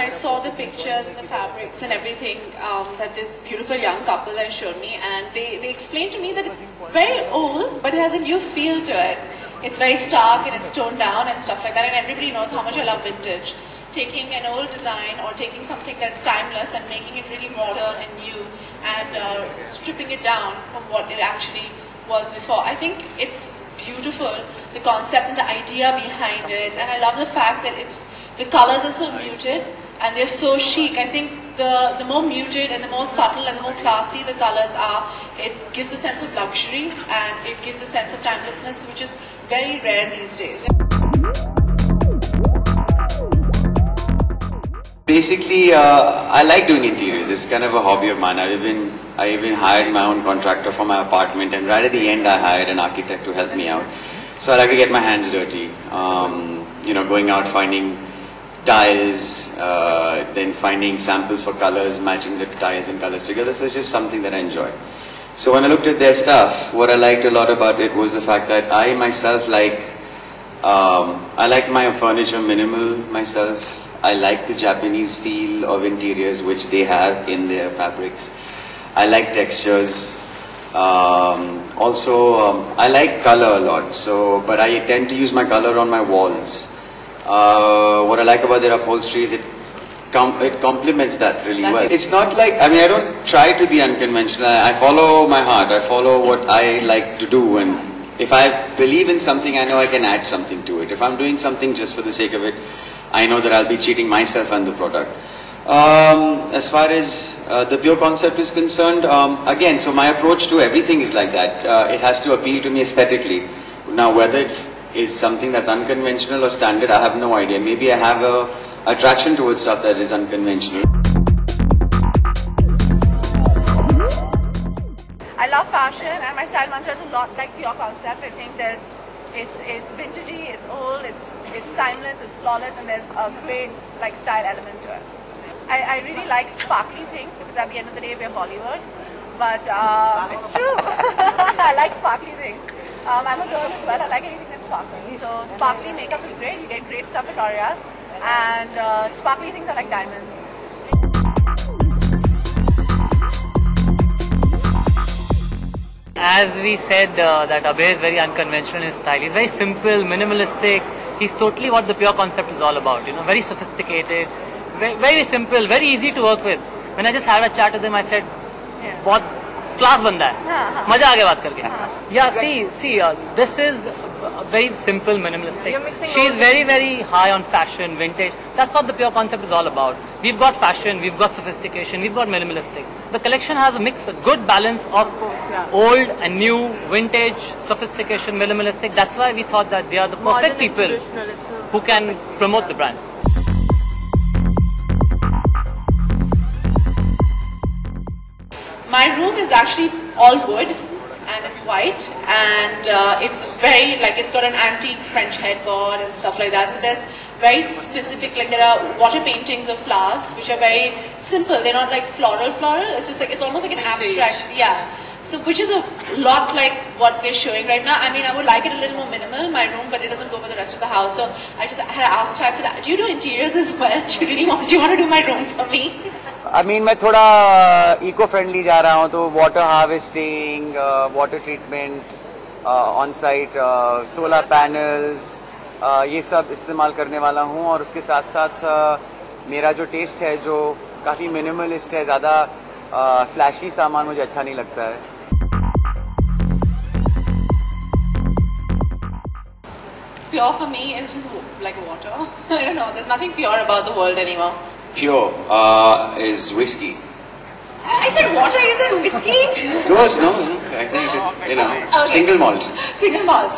I saw the pictures and the fabrics and everything that this beautiful young couple has shown me, and they explained to me that it's very old, but it has a new feel to it. It's very stark and it's toned down and stuff like that, and everybody knows how much I love vintage. Taking an old design or taking something that's timeless and making it really modern and new and stripping it down from what it actually was before. I think it's beautiful, the concept and the idea behind it, and I love the fact that the colors are so muted and they're so chic. I think the more muted and the more subtle and the more classy the colors are, it gives a sense of luxury and it gives a sense of timelessness, which is very rare these days. Basically, I like doing interiors. It's kind of a hobby of mine. I even hired my own contractor for my apartment, and right at the end I hired an architect to help me out. So I like to get my hands dirty. Going out, finding tiles, then finding samples for colors, matching the tiles and colors together. So it's just something that I enjoy. So when I looked at their stuff, what I liked a lot about it was the fact that I myself I like my furniture minimal myself. I like the Japanese feel of interiors which they have in their fabrics. I like textures. I like color a lot. But I tend to use my color on my walls. What I like about their upholstery is it complements that really well. It's not like, I don't try to be unconventional. I follow my heart. I follow what I like to do, and if I believe in something, I know I can add something to it. If I'm doing something just for the sake of it, I know that I'll be cheating myself and the product. As far as the pure concept is concerned, again, so my approach to everything is like that. It has to appeal to me aesthetically. Now, whether it is something that's unconventional or standard, I have no idea. Maybe I have a attraction towards stuff that is unconventional. I love fashion, and my style mantra is a lot like pure concept. I think it's vintagey, it's old, it's timeless, it's flawless, and there's a great style element to it. I really like sparkly things because at the end of the day we're Bollywood, but it's true. I like sparkly things. I'm a girl as well. I like anything that's sparkly. So sparkly makeup is great. You get great stuff at L'Oreal, and sparkly things are like diamonds. As we said, that Abhay is very unconventional in his style. He's very simple, minimalistic. He's totally what the pure concept is all about. Very sophisticated, very simple, very easy to work with. When I just had a chat with him, I said, "बहुत class बंदा है, मजा आ गया बात करके." Yeah, see, this is very simple, minimalistic. She's very high on fashion, vintage. That's what the pure concept is all about. We've got fashion, we've got sophistication, we've got minimalistic. The collection has a mix, a good balance of old and new, vintage, sophistication, minimalistic. That's why we thought that they are the perfect people who can promote the brand. My room is actually all wood and it's white, and it's very it's got an antique French headboard and stuff like that. So there's very specific, there are water paintings of flowers which are very simple. They're not floral. It's just it's almost like an abstract. Yeah. So which is a lot like what they're showing right now. I would like it a little more minimal, my room, but it doesn't go with the rest of the house. So I had asked her, I said, do you do interiors as well? Do you want to do my room for me? मैं थोड़ा eco-friendly जा रहा हूँ, तो water harvesting, water treatment, on-site solar panels, ये सब इस्तेमाल करने वाला हूँ. और उसके साथ साथ मेरा जो taste है, जो काफ़ी minimalist है, ज़्यादा flashy सामान मुझे अच्छा नहीं लगता है. Pure for me is just like water. I don't know, there's nothing pure about the world anymore. Pure is whiskey. I said water, you said whiskey? Yours, no? I think, single malt. Single malt.